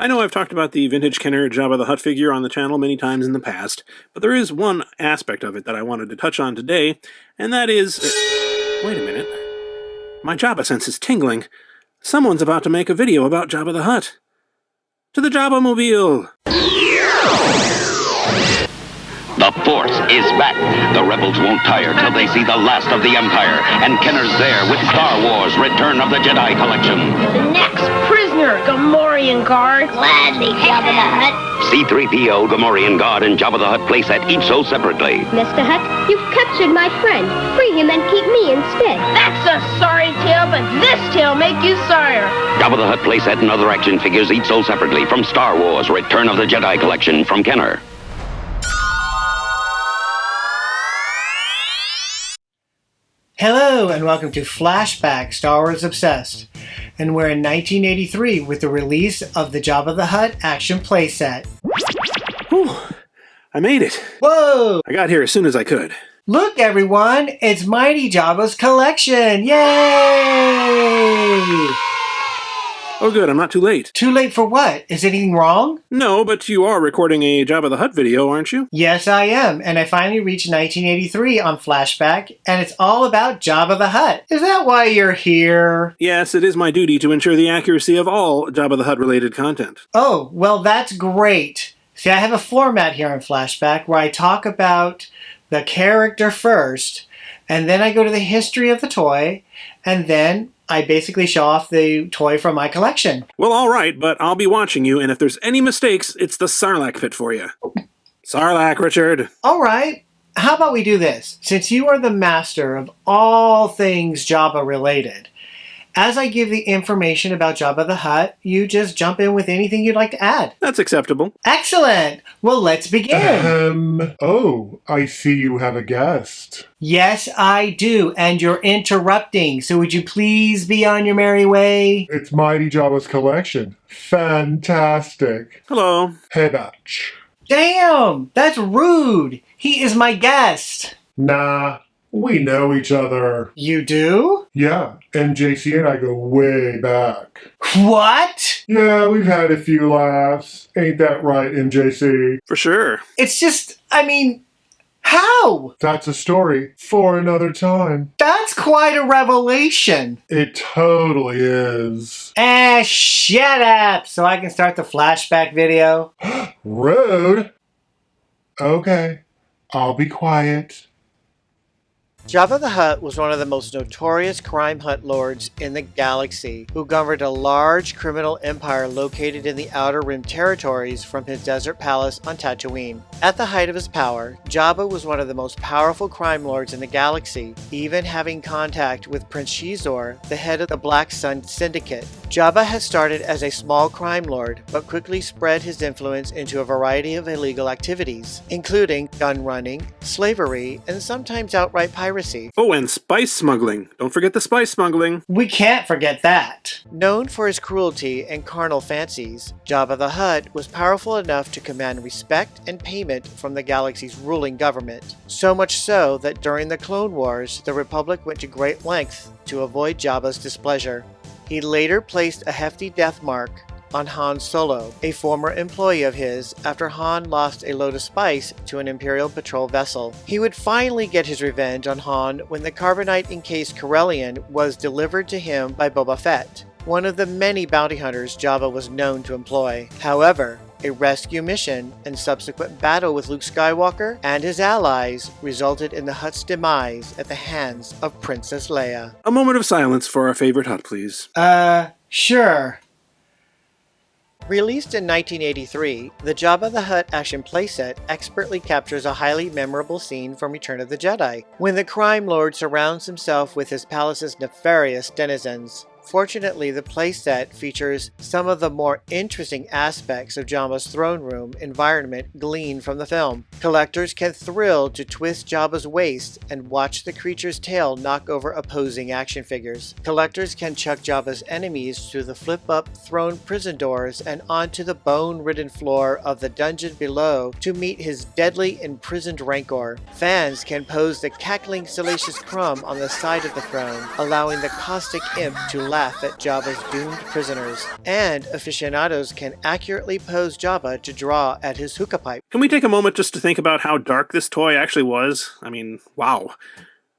I know I've talked about the vintage Kenner Jabba the Hutt figure on the channel many times in the past, but there is one aspect of it that I wanted to touch on today, and that is... Wait a minute. My Jabba sense is tingling. Someone's about to make a video about Jabba the Hutt. To the Jabba-mobile! The Force is back. The rebels won't tire till they see the last of the Empire. And Kenner's there with Star Wars Return of the Jedi collection. The next prisoner, Gamorrean guard. Gladly, Jabba the Hutt. C-3PO, Gamorrean Guard, and Jabba the Hutt playset each sold separately. Mr. Hutt, you've captured my friend. Free him and keep me instead. That's a sorry tale, but this tale make you sorrier. Jabba the Hutt playset and other action figures each sold separately from Star Wars Return of the Jedi collection from Kenner. Hello and welcome to Flashback, Star Wars Obsessed. And we're in 1983 with the release of the Jabba the Hutt action playset. Whew, I made it. Whoa! I got here as soon as I could. Look everyone, it's Mighty Jabba's collection! Yay! Oh good, I'm not too late. Too late for what? Is anything wrong? No, but you are recording a Jabba the Hutt video, aren't you? Yes, I am, and I finally reached 1983 on Flashback, and it's all about Jabba the Hutt. Is that why you're here? Yes, it is my duty to ensure the accuracy of all Jabba the Hutt related content. Oh, well that's great. See, I have a format here on Flashback where I talk about the character first, and then I go to the history of the toy, and then I basically show off the toy from my collection. Well, alright, but I'll be watching you, and if there's any mistakes, it's the Sarlacc pit for you. Sarlacc, Richard. Alright, how about we do this? Since you are the master of all things Jabba related, as I give the information about Jabba the Hutt, you just jump in with anything you'd like to add. That's acceptable. Excellent! Well, let's begin. Oh, I see you have a guest. Yes, I do, and you're interrupting, so would you please be on your merry way? It's Mighty Jabba's collection. Fantastic. Hello. Hey, Batch. Damn, that's rude. He is my guest. Nah, we know each other. You do? Yeah, MJC and I go way back. What? Yeah, we've had a few laughs. Ain't that right, MJC? For sure. It's just, how? That's a story for another time. That's quite a revelation. It totally is. Shut up, so I can start the flashback video. Rude. Okay, I'll be quiet. Jabba the Hutt was one of the most notorious crime hunt lords in the galaxy, who governed a large criminal empire located in the Outer Rim territories from his desert palace on Tatooine. At the height of his power, Jabba was one of the most powerful crime lords in the galaxy, even having contact with Prince Xizor, the head of the Black Sun Syndicate. Jabba had started as a small crime lord, but quickly spread his influence into a variety of illegal activities, including gun running, slavery, and sometimes outright piracy. Oh, and spice smuggling. Don't forget the spice smuggling. We can't forget that. Known for his cruelty and carnal fancies, Jabba the Hutt was powerful enough to command respect and payment from the galaxy's ruling government. So much so that during the Clone Wars, the Republic went to great lengths to avoid Jabba's displeasure. He later placed a hefty death mark on Han Solo, a former employee of his, after Han lost a load of spice to an Imperial patrol vessel. He would finally get his revenge on Han when the carbonite-encased Corellian was delivered to him by Boba Fett, one of the many bounty hunters Jabba was known to employ. However, a rescue mission and subsequent battle with Luke Skywalker and his allies resulted in the Hutt's demise at the hands of Princess Leia. A moment of silence for our favorite Hutt, please. Sure. Released in 1983, the Jabba the Hutt action playset expertly captures a highly memorable scene from Return of the Jedi, when the crime lord surrounds himself with his palace's nefarious denizens. Fortunately, the playset features some of the more interesting aspects of Jabba's throne room environment gleaned from the film. Collectors can thrill to twist Jabba's waist and watch the creature's tail knock over opposing action figures. Collectors can chuck Jabba's enemies through the flip-up throne prison doors and onto the bone-ridden floor of the dungeon below to meet his deadly imprisoned rancor. Fans can pose the cackling salacious crumb on the side of the throne, allowing the caustic imp to laugh at Jabba's doomed prisoners, and aficionados can accurately pose Jabba to draw at his hookah pipe. Can we take a moment just to think about how dark this toy actually was? I mean, wow.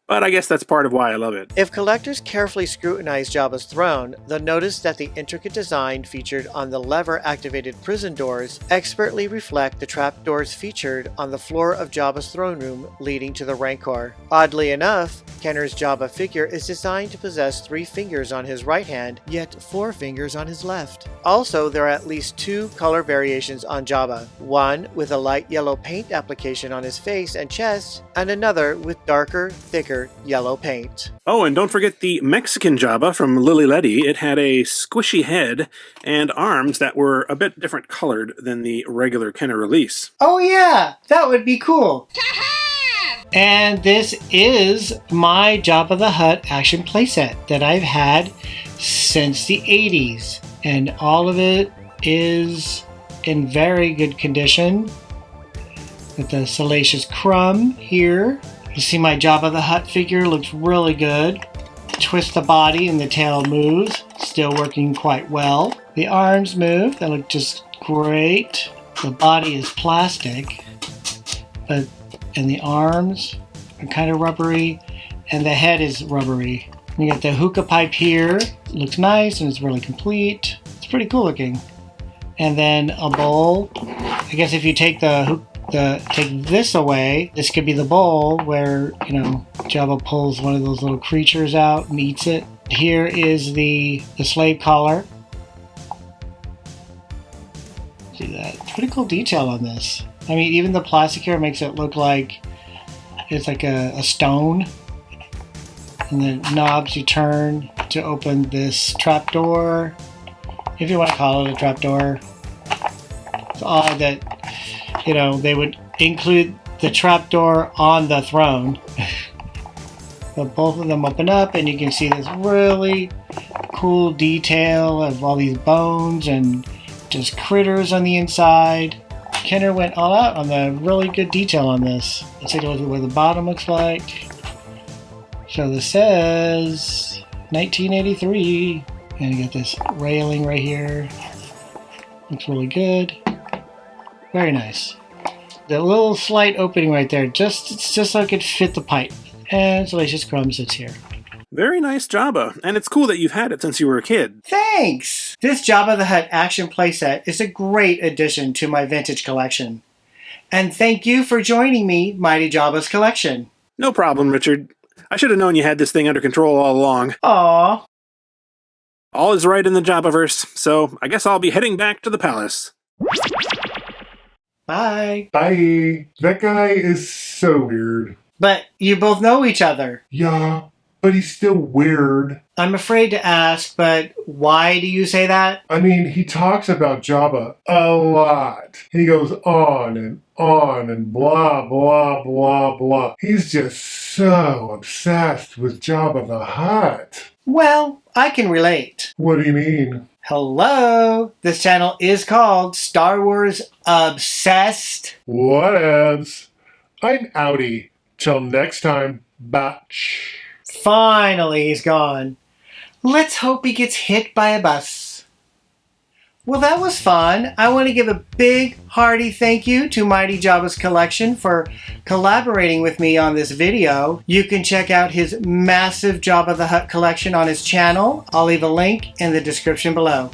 But I guess that's part of why I love it. If collectors carefully scrutinize Jabba's throne, they'll notice that the intricate design featured on the lever-activated prison doors expertly reflect the trapdoors featured on the floor of Jabba's throne room leading to the Rancor. Oddly enough, Kenner's Jabba figure is designed to possess 3 fingers on his right hand, yet 4 fingers on his left. Also, there are at least 2 color variations on Jabba, one with a light yellow paint application on his face and chest, and another with darker, thicker yellow paint. Oh, and don't forget the Mexican Jabba from Lily Letty. It had a squishy head and arms that were a bit different colored than the regular Kenner release. Oh yeah, that would be cool. And this is my Jabba the Hutt action playset that I've had since the 80s. And all of it is in very good condition. With the Salacious Crumb here. You see my Jabba the Hutt figure looks really good. Twist the body and the tail moves. Still working quite well. The arms move. They look just great. The body is plastic. And the arms are kind of rubbery. And the head is rubbery. You got the hookah pipe here. It looks nice and it's really complete. It's pretty cool looking. And then a bowl. I guess if you take take this away, this could be the bowl where, Jabba pulls one of those little creatures out and eats it. Here is the slave collar. See that? It's pretty cool detail on this. I mean, even the plastic here makes it look like it's like a stone. And the knobs you turn to open this trapdoor, if you want to call it a trapdoor. It's odd that they would include the trapdoor on the throne. But both of them open up and you can see this really cool detail of all these bones and just critters on the inside. Kenner went all out on the really good detail on this. Let's take a look at what the bottom looks like. So this says 1983. And you got this railing right here. Looks really good. Very nice. The little slight opening right there, it's just so it could fit the pipe. And Salacious Crumb sits here. Very nice Jabba, and it's cool that you've had it since you were a kid. Thanks! This Jabba the Hutt action playset is a great addition to my vintage collection. And thank you for joining me, Mighty Jabba's collection. No problem, Richard. I should have known you had this thing under control all along. Aww. All is right in the Jabbaverse, so I guess I'll be heading back to the palace. Bye. Bye. That guy is so weird. But you both know each other. Yeah, but he's still weird. I'm afraid to ask, but why do you say that? I mean, he talks about Jabba a lot. He goes on and blah, blah, blah, blah. He's just so obsessed with Jabba the Hutt. Well, I can relate. What do you mean? Hello! This channel is called Star Wars Obsessed. Whatevs. I'm outie. Till next time, batch. Finally, he's gone. Let's hope he gets hit by a bus. Well, that was fun. I want to give a big, hearty thank you to Mighty Jabba's Collection for collaborating with me on this video. You can check out his massive Jabba the Hutt collection on his channel. I'll leave a link in the description below.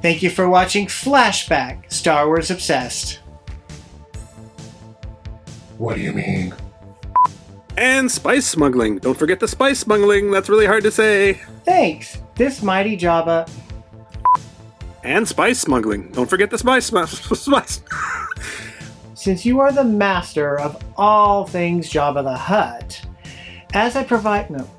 Thank you for watching Flashback, Star Wars Obsessed. What do you mean? And spice smuggling. Don't forget the spice smuggling. That's really hard to say. Thanks. This Mighty Jabba... And spice smuggling. Don't forget the spice. Since you are the master of all things Jabba the Hutt, as I provide... No.